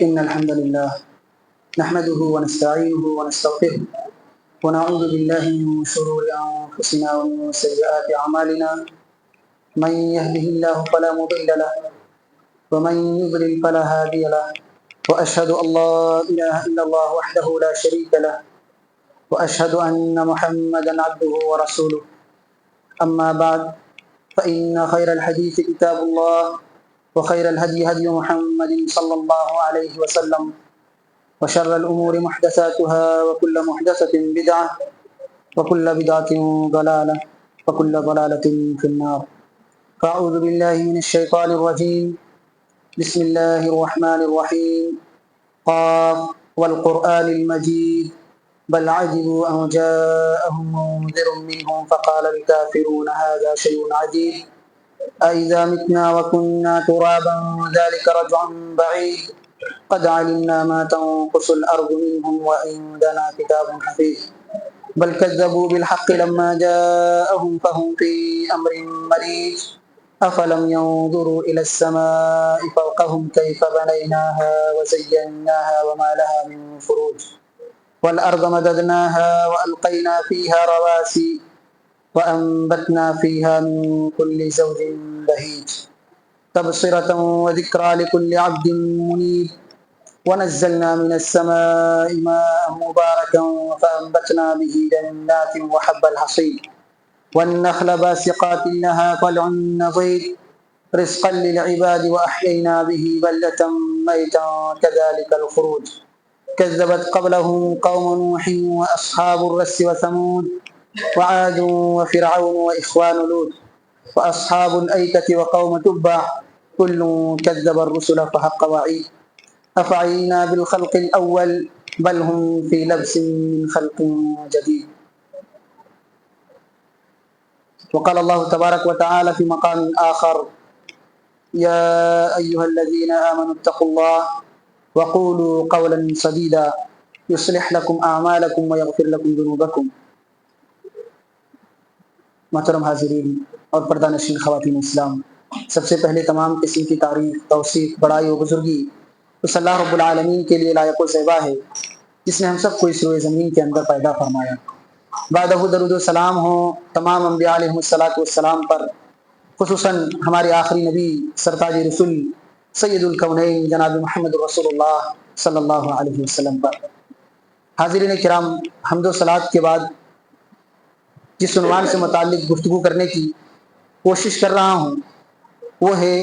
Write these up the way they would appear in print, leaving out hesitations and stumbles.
إن الحمد لله نحمده ونستعينه ونستغفره ونعوذ بالله من شرور أنفسنا ومن سيئات أعمالنا من يهده الله فلا مضل له ومن يضلل فلا هادي له وأشهد أن لا إله إلا الله وحده لا شريك له وأشهد أن محمدا عبده ورسوله أما بعد فإن خير الحديث كتاب الله وخير الهدي هدي محمد صلى الله عليه وسلم وشر الأمور محدثاتها وكل محدثة بدعة وكل بدعة ضلالة وكل ضلالة في النار. فأعوذ بالله من الشيطان الرجيم. بسم الله الرحمن الرحيم. قاف والقرآن المجيد بل عجبوا أن جاءهم منذر منهم فقال الكافرون هذا شيء عجيب أإذا متنا وكنا ترابا ذلك رجع بعيد قد علمنا ما تنقص الأرض منهم وعندنا كتاب حفيظ بل كذبوا بالحق لما جاءهم فهم في أمر مريج أفلم ينظروا إلى السماء فوقهم كيف بنيناها وزيناها وما لها من فروج والأرض مددناها وألقينا فيها رواسي وأنبتنا فيها من كل زوج بهيج تبصرة وذكرى لكل عبد منيب ونزلنا من السماء ماء مباركا فأنبتنا به جنات وحب الحصيد والنخل باسقات لها طلع نضيد رزقا للعباد وأحيينا به بلدة ميتا كذلك الخروج كذبت قبلهم قوم نوح وأصحاب الرس وثمود وعاد وفرعون وإخوان لوط وأصحاب الأيكة وقوم تبع كل كذب الرسل فحق وعيد أفعينا بالخلق الأول بل هم في لبس من خلق جديد. وقال الله تبارك وتعالى في مقام آخر يا أيها الذين آمنوا اتقوا الله وقولوا قولا سديدا يصلح لكم أعمالكم ويغفر لكم ذنوبكم. محترم حاضرین اور پردہ نشین خواتین اسلام، سب سے پہلے تمام قسم کی تعریف، توصیف، بڑائی و بزرگی اس اللہ رب العالمین کے لیے لائق و زیبا ہے جس نے ہم سب کو اس روئے زمین کے اندر پیدا فرمایا. بعدہ درود و سلام ہو تمام انبیاء علیہ السلام پر، خصوصاً ہمارے آخری نبی سرتاج رسول سید الکونین جناب محمد رسول اللہ صلی اللہ علیہ وسلم پر. حاضرین کرام، حمد و صلوات کے بعد جس عنوان سے متعلق گفتگو کرنے کی کوشش کر رہا ہوں وہ ہے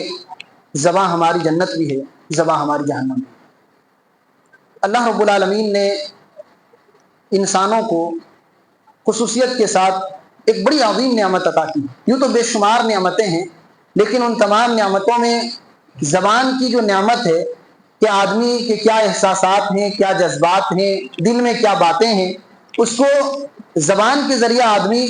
زباں ہماری جنت بھی ہے، زباں ہماری جہنم بھی. اللہ رب العالمین نے انسانوں کو خصوصیت کے ساتھ ایک بڑی عظیم نعمت عطا کی. یوں تو بے شمار نعمتیں ہیں، لیکن ان تمام نعمتوں میں زبان کی جو نعمت ہے کہ آدمی کے کیا احساسات ہیں، کیا جذبات ہیں، دل میں کیا باتیں ہیں، اس کو زبان کے ذریعہ آدمی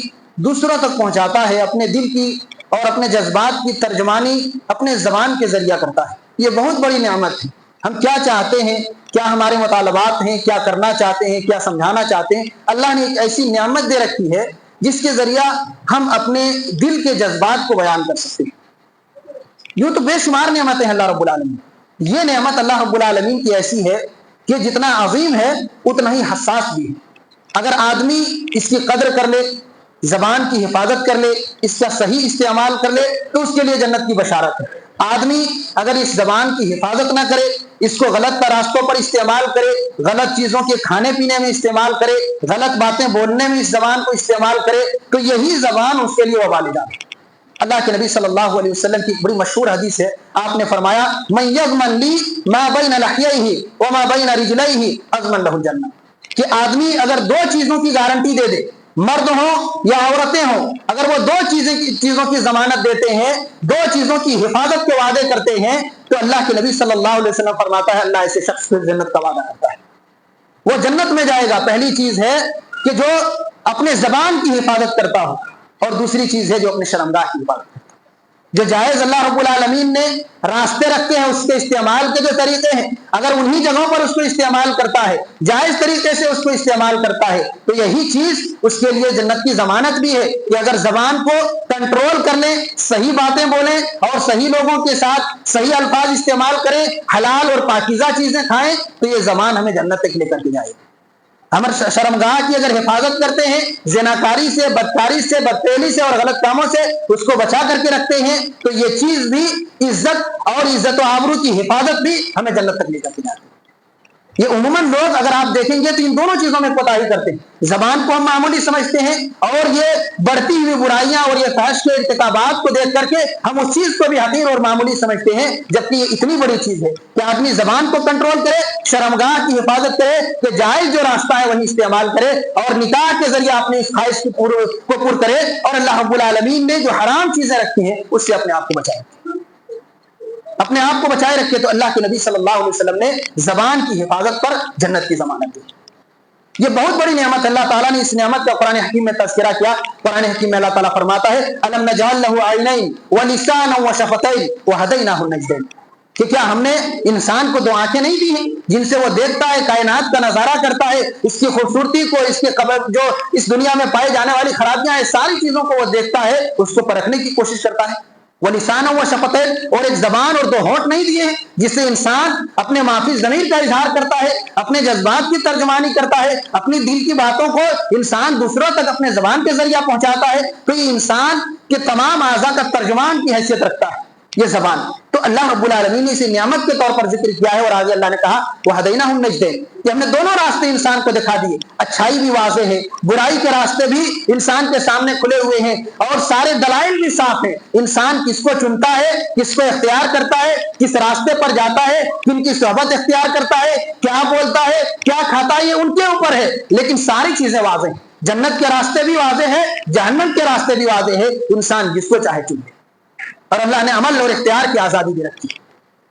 دوسروں تک پہنچاتا ہے. اپنے دل کی اور اپنے جذبات کی ترجمانی اپنے زبان کے ذریعہ کرتا ہے. یہ بہت بڑی نعمت ہے. ہم کیا چاہتے ہیں، کیا ہمارے مطالبات ہیں، کیا کرنا چاہتے ہیں، کیا سمجھانا چاہتے ہیں، اللہ نے ایک ایسی نعمت دے رکھی ہے جس کے ذریعہ ہم اپنے دل کے جذبات کو بیان کر سکتے ہیں. یوں تو بے شمار نعمتیں ہیں اللہ رب العالمین. یہ نعمت اللہ رب العالمین کی ایسی ہے کہ جتنا عظیم ہے اتنا ہی حساس بھی ہے. اگر آدمی اس کی قدر کر لے، زبان کی حفاظت کر لے، اس کا صحیح استعمال کر لے تو اس کے لیے جنت کی بشارت ہے. آدمی اگر اس زبان کی حفاظت نہ کرے، اس کو غلط راستوں پر استعمال کرے، غلط چیزوں کے کھانے پینے میں استعمال کرے، غلط باتیں بولنے میں اس زبان کو استعمال کرے تو یہی زبان اس کے لیے وبال جاتی ہے. اللہ کے نبی صلی اللہ علیہ وسلم کی بڑی مشہور حدیث ہے. آپ نے فرمایا من یضمن لی ما بین لحییہ وما بین رجلیہ اضمن لہ الجنہ، کہ آدمی اگر دو چیزوں کی گارنٹی دے دے، مرد ہوں یا عورتیں ہوں، اگر وہ دو چیزوں کی ضمانت دیتے ہیں، دو چیزوں کی حفاظت کے وعدے کرتے ہیں تو اللہ کے نبی صلی اللہ علیہ وسلم فرماتا ہے اللہ ایسے شخص کو جنت کا وعدہ کرتا ہے، وہ جنت میں جائے گا. پہلی چیز ہے کہ جو اپنے زبان کی حفاظت کرتا ہو، اور دوسری چیز ہے جو اپنے شرمگاہ کی حفاظت کرتا ہو. جو جائز اللہ رب العالمین نے راستے رکھے ہیں اس کے استعمال کے جو طریقے ہیں، اگر انہی جگہوں پر اس کو استعمال کرتا ہے، جائز طریقے سے اس کو استعمال کرتا ہے، تو یہی چیز اس کے لیے جنت کی ضمانت بھی ہے کہ اگر زبان کو کنٹرول کر لیں، صحیح باتیں بولیں اور صحیح لوگوں کے ساتھ صحیح الفاظ استعمال کریں، حلال اور پاکیزہ چیزیں کھائیں، تو یہ زبان ہمیں جنت تک لے کر کے جائے گی۔ ہم شرمگاہ کی اگر حفاظت کرتے ہیں، زناکاری سے، بدکاری سے، بدفعلی سے اور غلط کاموں سے اس کو بچا کر کے رکھتے ہیں، تو یہ چیز بھی عزت اور عزت و آبرو کی حفاظت بھی ہمیں جنت تک لے کر کے جاتی ہے۔ یہ عموماً لوگ اگر آپ دیکھیں گے تو ان دونوں چیزوں میں کوتاہی کرتے ہیں، زبان کو ہم معمولی سمجھتے ہیں اور یہ بڑھتی ہوئی برائیاں اور یہ فحش کے ارتکابات کو دیکھ کر کے ہم اس چیز کو بھی حقیر اور معمولی سمجھتے ہیں، جبکہ یہ اتنی بڑی چیز ہے کہ آدمی زبان کو کنٹرول کرے، شرمگاہ کی حفاظت کرے کہ جائز جو راستہ ہے وہی استعمال کرے اور نکاح کے ذریعے اپنی اس خواہش کو پور کرے اور اللہ رب العالمین نے جو حرام چیزیں رکھی ہیں اس سے اپنے آپ کو بچائے، اپنے آپ کو بچائے رکھے۔ تو اللہ کے نبی صلی اللہ علیہ وسلم نے زبان کی حفاظت پر جنت کی ضمانت دی۔ یہ بہت بڑی نعمت ہے، اللہ تعالیٰ نے اس نعمت کا قرآن حکیم میں تذکرہ کیا۔ قرآن حکیم میں اللہ تعالیٰ فرماتا ہے الم نجعل له عینین ولسانا وشفتین وہدیناہ النجدین، کہ کیا ہم نے انسان کو دو آنکھیں نہیں دی ہیں جن سے وہ دیکھتا ہے، کائنات کا نظارہ کرتا ہے، اس کی خوبصورتی کو، اس کے جو اس دنیا میں پائے جانے والی خرابیاں ہیں، ساری چیزوں کو وہ دیکھتا ہے، اس کو پرکھنے کی کوشش کرتا ہے۔ وَلِسَانًا وَشَفَتَيْنِ، اور ایک زبان اور دو ہونٹ نہیں دیے ہیں جس سے انسان اپنے معافی ضمیر کا اظہار کرتا ہے، اپنے جذبات کی ترجمانی کرتا ہے، اپنی دل کی باتوں کو انسان دوسروں تک اپنے زبان کے ذریعہ پہنچاتا ہے۔ تو یہ انسان کے تمام اعضاء کا ترجمان کی حیثیت رکھتا ہے یہ زبان۔ تو اللہ رب العالمین نے اسے نعمت کے طور پر ذکر کیا ہے، اور آگے اللہ نے کہا وَهَدَيْنَاهُ النَّجْدَيْنِ، کہ ہم نے دونوں راستے انسان کو دکھا دیے، اچھائی بھی واضح ہے، برائی کے راستے بھی انسان کے سامنے کھلے ہوئے ہیں، اور سارے دلائل بھی صاف ہیں۔ انسان کس کو چنتا ہے، کس کو اختیار کرتا ہے، کس راستے پر جاتا ہے، کن کی صحبت اختیار کرتا ہے، کیا بولتا ہے، کیا کھاتا ہے، یہ ان کے اوپر ہے، لیکن ساری چیزیں واضح ہیں۔ جنت کے راستے بھی واضح ہے، جہنم کے راستے بھی واضح ہے، انسان جس کو چاہے چنے، اور اللہ نے عمل اور اختیار کی آزادی بھی رکھی۔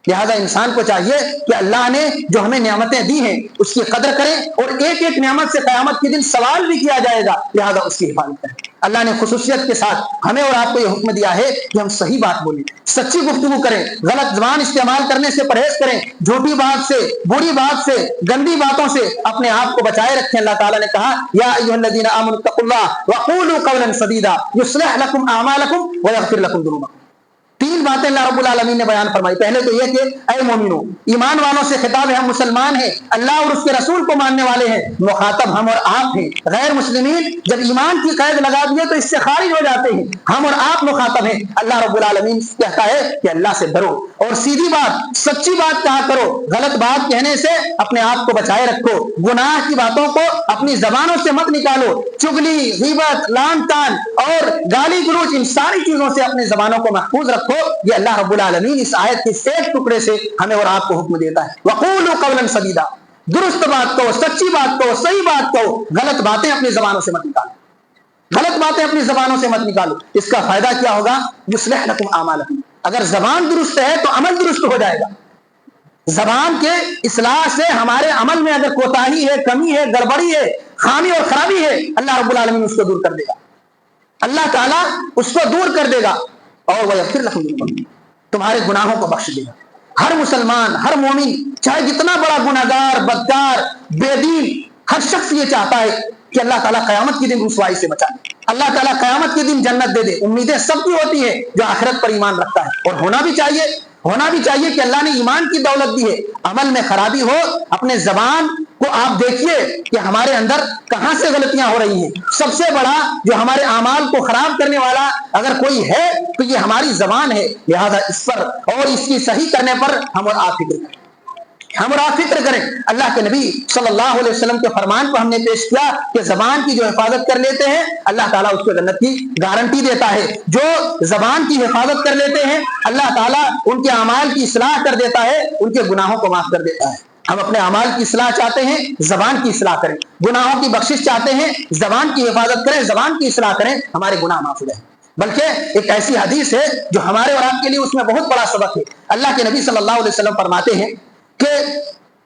لہذا انسان کو چاہیے کہ اللہ نے جو ہمیں نعمتیں دی ہیں اس کی قدر کریں، اور ایک ایک نعمت سے قیامت کے دن سوال بھی کیا جائے گا، لہذا اس کی حفاظت کریں۔ اللہ نے خصوصیت کے ساتھ ہمیں اور آپ کو یہ حکم دیا ہے کہ ہم صحیح بات بولیں، سچی گفتگو کریں، غلط زبان استعمال کرنے سے پرہیز کریں، جھوٹی بات سے، بری بات سے، گندی باتوں سے اپنے آپ کو بچائے رکھیں۔ اللہ تعالیٰ نے کہا یا ایھا الذین آمنوا اتقوا اللہ وقولوا قولا سدیدا یصلح لکم اعمالکم ویغفر لکم ذنوبکم۔ تین باتیں اللہ رب العالمین نے بیان فرمائی۔ پہلے تو یہ کہ اے مومنو، ایمان والوں سے خطاب ہے، ہم مسلمان ہیں، اللہ اور اس کے رسول کو ماننے والے ہیں، مخاطب ہم اور آپ ہیں۔ غیر مسلمین جب ایمان کی قید لگا دیے تو اس سے خارج ہو جاتے ہیں، ہم اور آپ مخاطب ہیں۔ اللہ رب العالمین کہتا ہے کہ اللہ سے ڈرو اور سیدھی بات، سچی بات کہا کرو، غلط بات کہنے سے اپنے آپ کو بچائے رکھو، گناہ کی باتوں کو اپنی زبانوں سے مت نکالو، چگلی، غیبت، لعن طعن اور گالی گلوچ، ان ساری چیزوں سے اپنی زبانوں کو محفوظ رکھو۔ یہ اللہ رب العالمین اس آیت کے ایک ٹکڑے سے ہمیں اور آپ کو حکم دیتا ہے۔ وقولوا قولا سدیدا، درست بات کہو، سچی بات کہو، صحیح بات کہو، غلط باتیں اپنی زبانوں سے مت نکالو، غلط باتیں اپنی زبانوں سے مت نکالو۔ اس کا فائدہ کیا ہوگا؟ یصلح لکم اعمالکم، اگر زبان درست ہے تو عمل درست ہو جائے گا۔ زبان کے اصلاح سے ہمارے عمل میں اگر کوتاہی ہے، کمی ہے، گڑبڑی ہے، خامی اور خرابی ہے، اللہ رب العالمین اس کو دور کر دے گا، اللہ تعالیٰ اس کو دور کر دے گا، اور وَيَغْفِرْ لَكُمْ ذُنُوبَكُمْ، تمہارے گناہوں کو بخش دے گا۔ ہر مسلمان، ہر مومن، چاہے جتنا بڑا گناہگار، بدکار، بے دین، ہر شخص یہ چاہتا ہے کہ اللہ تعالیٰ قیامت کے دن رسوائی سے بچا دے، اللہ تعالیٰ قیامت کے دن جنت دے دے۔ امیدیں سب کی ہوتی ہیں جو آخرت پر ایمان رکھتا ہے، اور ہونا بھی چاہیے کہ اللہ نے ایمان کی دولت دی ہے۔ عمل میں خرابی ہو، اپنے زبان کو آپ دیکھیے کہ ہمارے اندر کہاں سے غلطیاں ہو رہی ہیں۔ سب سے بڑا جو ہمارے اعمال کو خراب کرنے والا اگر کوئی ہے تو یہ ہماری زبان ہے، لہذا اس پر اور اس کی صحیح کرنے پر ہم اور آپ فکر کریں۔ اللہ کے نبی صلی اللہ علیہ وسلم کے فرمان کو ہم نے پیش کیا کہ زبان کی جو حفاظت کر لیتے ہیں اللہ تعالیٰ اس کو جنت کی گارنٹی دیتا ہے۔ جو زبان کی حفاظت کر لیتے ہیں اللہ تعالیٰ ان کے اعمال کی اصلاح کر دیتا ہے، ان کے گناہوں کو معاف کر دیتا ہے۔ ہم اپنے اعمال کی اصلاح چاہتے ہیں، زبان کی اصلاح کریں، گناہوں کی بخشش چاہتے ہیں، زبان کی حفاظت کریں، زبان کی اصلاح کریں، ہمارے گناہ معاف ہو جائیں۔ بلکہ ایک ایسی حدیث ہے جو ہمارے اور آپ کے لیے اس میں بہت بڑا سبق ہے۔ اللہ کے نبی صلی اللہ علیہ وسلم فرماتے ہیں کہ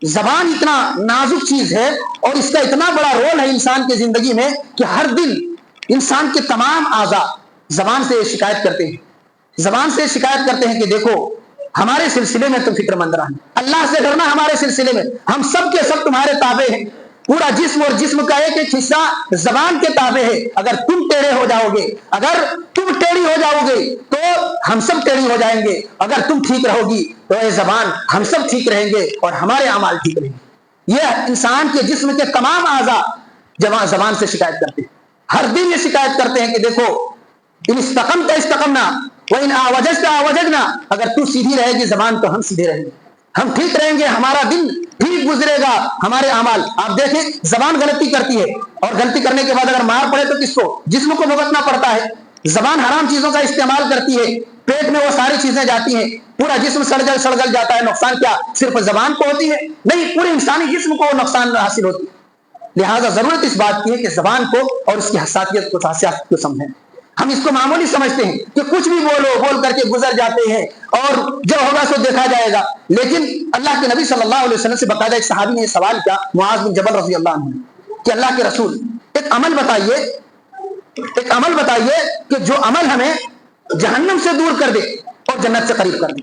زبان اتنا نازک چیز ہے اور اس کا اتنا بڑا رول ہے انسان کی زندگی میں کہ ہر دن انسان کے تمام اعضاء زبان سے شکایت کرتے ہیں زبان سے شکایت کرتے ہیں کہ دیکھو ہمارے سلسلے میں تم فکر مند رہنا، اللہ سے ڈرنا ہمارے سلسلے میں، ہم سب کے سب تمہارے تابع ہیں، پورا جسم اور جسم کا ایک ایک حصہ زبان کے تابع ہے، اگر تم ٹیڑھے ہو جاؤ گے، اگر تم ٹیڑھی ہو جاؤ گے تو ہم سب ٹیڑھی ہو جائیں گے، اگر تم ٹھیک رہو گی تو اے زبان ہم سب ٹھیک رہیں گے اور ہمارے اعمال ٹھیک رہیں گے۔ یہ انسان کے جسم کے تمام اعضاء زبان سے شکایت کرتے ہیں، ہر دن یہ شکایت کرتے ہیں کہ دیکھو ان استقمت استقمنا وان اعوججت اعوججنا، اگر تو سیدھی رہے گی زبان تو ہم سیدھے رہیں گے، ہم ٹھیک رہیں گے، ہمارا دن ٹھیک گزرے گا، ہمارے اعمال۔ آپ دیکھیں زبان غلطی کرتی ہے اور غلطی کرنے کے بعد اگر مار پڑے تو کس کو؟ جسم کو بھگتنا پڑتا ہے۔ زبان حرام چیزوں کا استعمال کرتی ہے، پیٹ میں وہ ساری چیزیں جاتی ہیں، پورا جسم سڑگل جاتا ہے، نقصان کیا صرف زبان کو ہوتی ہے؟ نہیں، پورے انسانی جسم کو نقصان حاصل ہوتی ہے۔ لہٰذا ضرورت اس بات کی ہے کہ زبان کو اور اس کی حساسیت کو سمجھیں۔ ہم اس کو معمولی سمجھتے ہیں کہ کچھ بھی بول کر کے گزر جاتے ہیں اور جو ہوگا سو دیکھا جائے گا، لیکن اللہ کے نبی صلی اللہ علیہ وسلم سے باقاعدہ ایک صحابی نے یہ سوال کیا، معاذ بن جبل رضی اللہ عنہ، کہ اللہ کے رسول ایک عمل بتائیے کہ جو عمل ہمیں جہنم سے دور کر دے اور جنت سے قریب کر دے،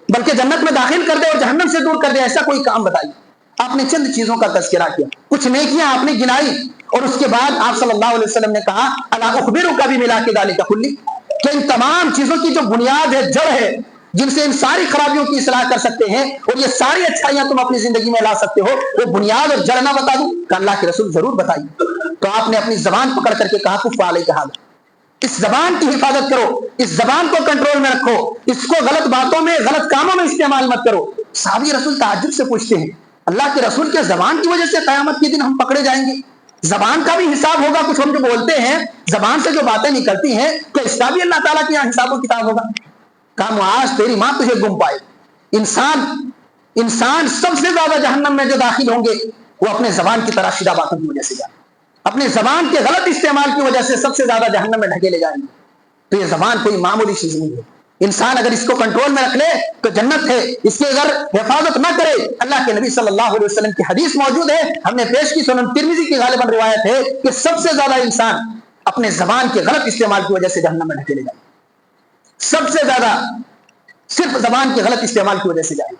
بلکہ جنت میں داخل کر دے اور جہنم سے دور کر دے، ایسا کوئی کام بتائیے۔ آپ نے چند چیزوں کا تذکرہ کیا، کچھ نیکیاں آپ نے گنائی، اور اس کے بعد آپ صلی اللہ علیہ وسلم نے کہا الا اخبرک بملا ذلک کلی، کہ ان تمام چیزوں کی جو بنیاد ہے، جڑ ہے، جن سے ان ساری خرابیوں کی اصلاح کر سکتے ہیں اور یہ ساری اچھائیاں تم اپنی زندگی میں لا سکتے ہو، وہ بنیاد اور جڑ نہ بتا دوں؟ کہ اللہ کے رسول ضرور بتائیے۔ تو آپ نے اپنی زبان پکڑ کر کے کہا کف علیک ھذا، اس زبان کی حفاظت کرو، اس زبان کو کنٹرول میں رکھو، اس کو غلط باتوں میں غلط کاموں میں استعمال مت کرو۔ صحابی رسول تعجب سے پوچھتے ہیں اللہ کے رسول کے زبان کی وجہ سے قیامت کے دن ہم پکڑے جائیں گے؟ زبان کا بھی حساب ہوگا؟ کچھ ہم جو بولتے ہیں، زبان سے جو باتیں نکلتی ہیں، کہ اس کا بھی اللہ تعالیٰ کے یہاں حساب و کتاب ہوگا؟ کہا معاذ تیری ماں تجھے گم پائے۔ انسان سب سے زیادہ جہنم میں جو داخل ہوں گے وہ اپنے زبان کی تراشیدہ باتوں کی وجہ سے جائیں، اپنے زبان کے غلط استعمال کی وجہ سے سب سے زیادہ جہنم میں ڈھکیلے جائیں گے۔ تو یہ زبان کوئی معمولی چیز نہیں ہے، انسان اگر اس کو کنٹرول میں رکھ لے تو جنت ہے، اس کی اگر حفاظت نہ کرے، اللہ کے نبی صلی اللہ علیہ وسلم کی حدیث موجود ہے، ہم نے پیش کی، سنن ترمذی کی غالباً روایت ہے کہ سب سے زیادہ انسان اپنے زبان کے غلط استعمال کی وجہ سے جہنم میں ڈھکیلے جائیں، سب سے زیادہ صرف زبان کے غلط استعمال کی وجہ سے جائیں۔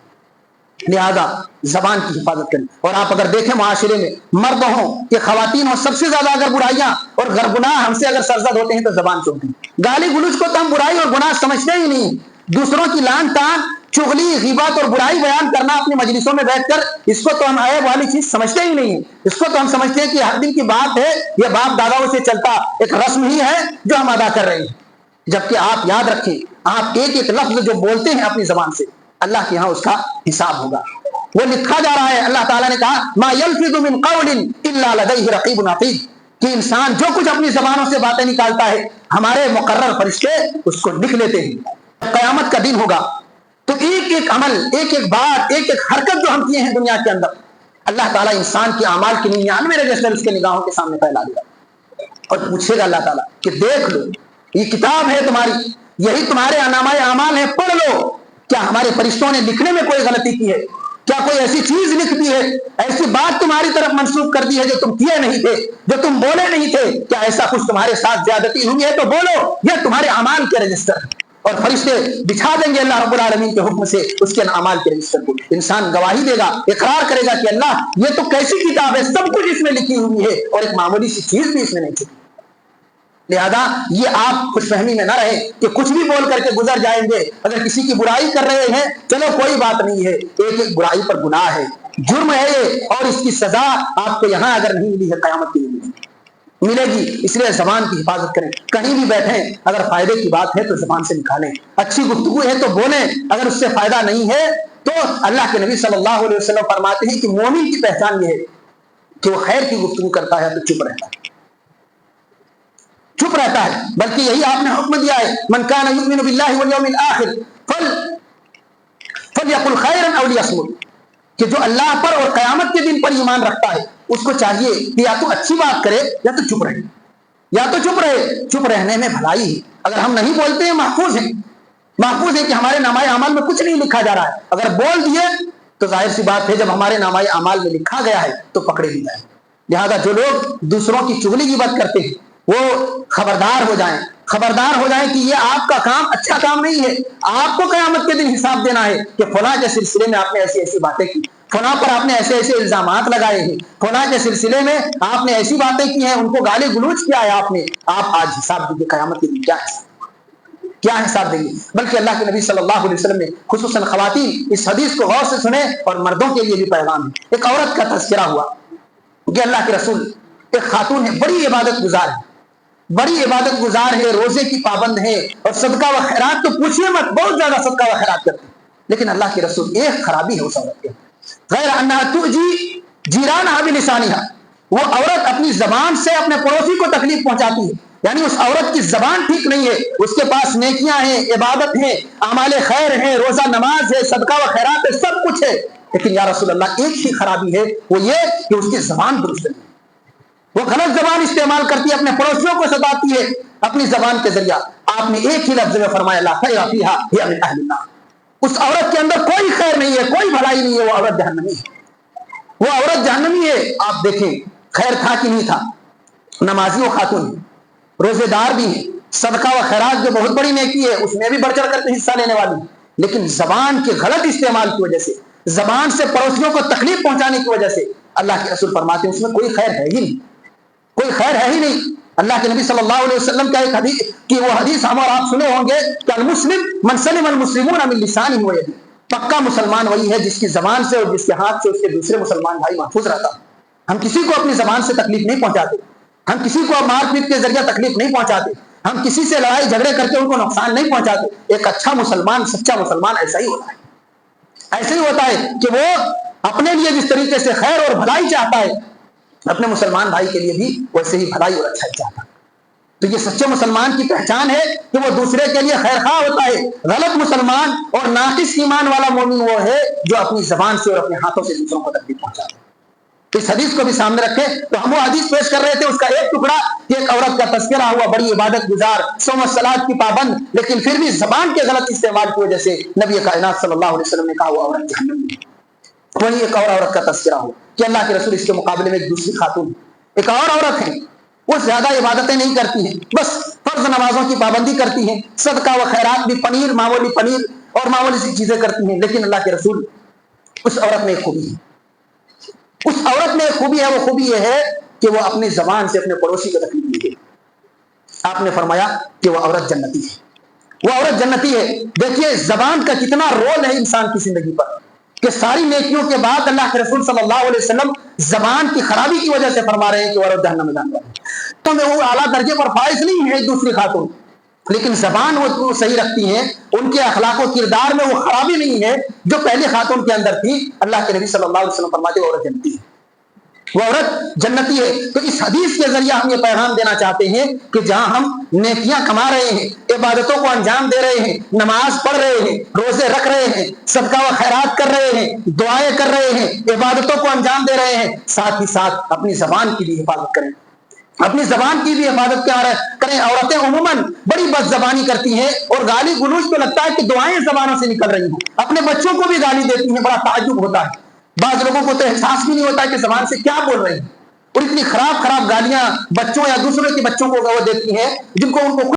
لہذا زبان کی حفاظت کریں۔ اور آپ اگر دیکھیں معاشرے میں مرد ہوں کہ خواتین ہوں، سب سے زیادہ اگر برائیاں اور گناہ ہم سے اگر سرزد ہوتے ہیں تو زبان سے ہوتے ہیں۔ گالی گلوچ کو تو ہم برائی اور گناہ سمجھتے ہی نہیں، دوسروں کی لان تان، چغلی، غیبت اور برائی بیان کرنا اپنی مجلسوں میں بیٹھ کر، اس کو تو ہم عیب والی چیز سمجھتے ہی نہیں، اس کو تو ہم سمجھتے ہیں کہ ہر دن کی بات ہے، یہ باپ داداؤں سے چلتا ایک رسم ہی ہے جو ہم ادا کر رہے ہیں۔ جبکہ آپ یاد رکھیں، آپ ایک ایک لفظ جو بولتے ہیں اپنی زبان سے، اللہ کے ہاں اس کا حساب ہوگا، وہ لکھا جا رہا ہے۔ اللہ تعالیٰ نے کہا ما یلفظ من قول الا لدیہ رقیب عتید، کہ انسان جو کچھ اپنی زبانوں سے باتیں نکالتا ہے، ہمارے مقرر فرشتے اس کو لکھ لیتے ہیں۔ قیامت کا دن ہوگا تو ایک ایک عمل، ایک ایک بات، ایک ایک حرکت جو ہم کیے ہیں دنیا کے اندر، اللہ تعالیٰ انسان کے اعمال کی 99 رجسٹر اس کے نگاہوں کے سامنے پھیلا دے گا اور پوچھے گا اللہ تعالیٰ کہ دیکھ لو، یہ کتاب ہے تمہاری، یہی تمہارے نامہ اعمال ہے، پڑھ لو، کیا ہمارے فرشتوں نے لکھنے میں کوئی غلطی کی ہے؟ کیا کوئی ایسی چیز لکھ دی ہے، ایسی بات تمہاری طرف منسوخ کر دی ہے جو تم کیے نہیں تھے، جو تم بولے نہیں تھے؟ کیا ایسا کچھ تمہارے ساتھ زیادتی ہوئی ہے تو بولو، یہ تمہارے اعمال کے رجسٹر ہے۔ اور فرشتے بچھا دیں گے اللہ رب العالمین کے حکم سے اس کے اعمال کے رجسٹر کو۔ انسان گواہی دے گا، اقرار کرے گا کہ اللہ یہ تو کیسی کتاب ہے، سب کچھ اس میں لکھی ہوئی ہے اور ایک معمولی سی چیز بھی اس میں نہیں چھپی۔ لہذا یہ آپ خوش فہمی میں نہ رہے کہ کچھ بھی بول کر کے گزر جائیں گے، اگر کسی کی برائی کر رہے ہیں چلو کوئی بات نہیں ہے، ایک ایک برائی پر گناہ ہے، جرم ہے یہ، اور اس کی سزا آپ کو یہاں اگر نہیں ملی ہے قیامت کے لیے ملے گی۔ اس لیے زبان کی حفاظت کریں، کہیں بھی بیٹھیں اگر فائدے کی بات ہے تو زبان سے نکالیں، اچھی گفتگو ہے تو بولیں، اگر اس سے فائدہ نہیں ہے تو اللہ کے نبی صلی اللہ علیہ وسلم فرماتے ہیں کہ مومن کی پہچان یہ ہے کہ وہ خیر کی گفتگو کرتا ہے تو چپ رہتا ہے، بلکہ یہی آپ نے حکم دیا ہے من کان یؤمن باللہ والیوم الآخر فلیقل خیرا او لیصمت، کہ جو اللہ پر اور قیامت کے دن پر ایمان رکھتا ہے اس کو چاہیے کہ یا تو اچھی بات کرے یا تو چپ رہے، یا تو چپ رہے، چپ رہنے میں بھلائی ہے۔ اگر ہم نہیں بولتے ہیں محفوظ ہے کہ ہمارے نامہ اعمال میں کچھ نہیں لکھا جا رہا ہے، اگر بول دیے تو ظاہر سی بات ہے جب ہمارے نامہ اعمال میں لکھا گیا ہے تو پکڑے بھی جائیں۔ لہذا جو لوگ دوسروں کی چغلی غیبت کرتے ہیں وہ خبردار ہو جائیں، خبردار ہو جائیں کہ یہ آپ کا کام اچھا کام نہیں ہے. آپ کو قیامت کے دن حساب دینا ہے کہ فلاں کے سلسلے میں آپ نے ایسی ایسی باتیں کی, فلاں پر آپ نے ایسے ایسے الزامات لگائے ہیں, فلاں کے سلسلے میں آپ نے ایسی باتیں کی ہیں, ان کو گالی گلوچ کیا ہے آپ نے. آپ آج حساب دیجیے قیامت کے دن کیا حساب دیں گے. بلکہ اللہ کے نبی صلی اللہ علیہ وسلم نے خصوصاً خواتین اس حدیث کو غور سے سنیں, اور مردوں کے لیے بھی پیغام ہے. ایک عورت کا تذکرہ ہوا کہ اللہ کے رسول ایک خاتون ہے, بڑی عبادت گزار ہے, بڑی عبادت گزار ہے, روزے کی پابند ہے, اور صدقہ و خیرات تو پوچھیے مت, بہت زیادہ صدقہ و خیرات کرتے ہیں. لیکن اللہ کے رسول ایک خرابی ہے اس عورت کے, غیر انہا تؤذی جیرانہا بلسانہا, وہ عورت اپنی زبان سے اپنے پڑوسی کو تکلیف پہنچاتی ہے. یعنی اس عورت کی زبان ٹھیک نہیں ہے, اس کے پاس نیکیاں ہیں, عبادت ہیں, اعمال خیر ہیں, روزہ نماز ہے, صدقہ و خیرات ہے, سب کچھ ہے, لیکن یا رسول اللہ ایک ہی خرابی ہے, وہ یہ کہ اس کی زبان درست نہیں, وہ غلط زبان استعمال کرتی ہے, اپنے پڑوسیوں کو ستاتی ہے اپنی زبان کے ذریعہ. آپ نے ایک ہی لفظ میں فرمایا لا خیر فیہا ہی من اہل النار, اس عورت کے اندر کوئی خیر نہیں ہے, کوئی بھلائی نہیں ہے, وہ عورت جہنمی ہے, وہ عورت جہنمی ہے. آپ دیکھیں خیر تھا کہ نہیں تھا, نمازی و خاتون ہے, روزے دار بھی ہیں, صدقہ و خیرات جو بہت بڑی نیکی ہے اس میں بھی بڑھ چڑھ کر حصہ لینے والی, لیکن زبان کے غلط استعمال کی وجہ سے, زبان سے پڑوسیوں کو تکلیف پہنچانے کی وجہ سے اللہ کے رسول فرماتے ہیں اس میں کوئی خیر ہے ہی نہیں, کوئی خیر ہے ہی نہیں. اللہ کے نبی صلی اللہ علیہ وسلم کا ایک حدیث کہ وہ حدیث ہم اور آپ سنے ہوں گے کہ المسلم من سلم المسلمون من لسانہ و یدہ, پکا مسلمان وہی ہے جس کی زبان سے اور جس کے ہاتھ سے اس کے دوسرے مسلمان بھائی محفوظ رہتا. ہم کسی کو اپنی زبان سے تکلیف نہیں پہنچاتے, ہم کسی کو مار پیٹ کے ذریعے تکلیف نہیں پہنچاتے, ہم کسی سے لڑائی جھگڑے کر کے ان کو نقصان نہیں پہنچاتے. ایک اچھا مسلمان, سچا مسلمان ایسا ہی ہوتا ہے, ایسے ہی ہوتا ہے کہ وہ اپنے لیے جس طریقے سے خیر اور بھلائی چاہتا ہے, اپنے مسلمان بھائی کے لیے بھی ویسے ہی بھلائی اور اچھائی چاہتا ہے. تو یہ سچے مسلمان کی پہچان ہے کہ وہ دوسرے کے لیے خیر خواہ ہوتا ہے. غلط مسلمان اور ناقص ایمان والا مومن وہ ہے جو اپنی زبان سے اور اپنے ہاتھوں سے دوسروں کو تکلیف پہنچاتا ہے. اس حدیث کو بھی سامنے رکھیں تو ہم وہ حدیث پیش کر رہے تھے, اس کا ایک ٹکڑا ایک عورت کا تذکرہ ہوا, بڑی عبادت گزار, صوم و صلات کی پابند, لیکن پھر بھی زبان کے غلط استعمال کی وجہ سے نبی کائنات صلی اللہ علیہ وسلم نے کہا وہ عورت جہنم میں. وہی ایک اور عورت کا تذکرہ ہوا کہ اللہ کے رسول اس کے مقابلے میں ایک دوسری خاتون, ایک اور عورت ہے, وہ زیادہ عبادتیں نہیں کرتی ہیں, بس فرض نمازوں کی پابندی کرتی ہیں, صدقہ و خیرات بھی معمولی پنیر اور معمولی سی چیزیں کرتی ہیں. لیکن اللہ کے رسول اس عورت میں ایک خوبی ہے, اس عورت میں ایک خوبی ہے, وہ خوبی یہ ہے کہ وہ اپنی زبان سے اپنے پڑوسی کو تکلیف نہیں دیتی. آپ نے فرمایا کہ وہ عورت جنتی ہے, وہ عورت جنتی ہے. دیکھیے زبان کا کتنا رول ہے انسان کی زندگی پر, کہ ساری نیکیوں کے بعد اللہ کے رسول صلی اللہ علیہ وسلم زبان کی خرابی کی وجہ سے فرما رہے ہیں کہ وہ عورت جہنم میں جانے والی ہے. تو وہ اعلیٰ درجے پر فائز نہیں ہے ایک دوسری خاتون, لیکن زبان وہ صحیح رکھتی ہیں, ان کے اخلاق و کردار میں وہ خرابی نہیں ہے جو پہلی خاتون کے اندر تھی. اللہ کے نبی صلی اللہ علیہ وسلم فرماتے وہ عورت جنتی ہے, وہ عورت جنتی ہے. تو اس حدیث کے ذریعے ہم یہ پیغام دینا چاہتے ہیں کہ جہاں ہم نیکیاں کما رہے ہیں, عبادتوں کو انجام دے رہے ہیں, نماز پڑھ رہے ہیں, روزے رکھ رہے ہیں, صدقہ و خیرات کر رہے ہیں, دعائیں کر رہے ہیں, عبادتوں کو انجام دے رہے ہیں, ساتھ ہی ساتھ اپنی زبان کی بھی حفاظت کریں, اپنی زبان کی بھی حفاظت کریں. عورتیں عموماً بڑی بد زبانی کرتی ہیں اور گالی گلوچ تو لگتا ہے کہ دعائیں زبانوں سے نکل رہی ہیں, اپنے بچوں کو بھی گالی دیتی ہیں, بڑا تعجب ہوتا ہے. بعض لوگوں کو تو احساس بھی نہیں ہوتا کہ زبان سے کیا بول رہی ہیں, اور اتنی خراب خراب گالیاں بچوں یا دوسروں کے بچوں کو وہ دیتی ہیں جن کو ان کو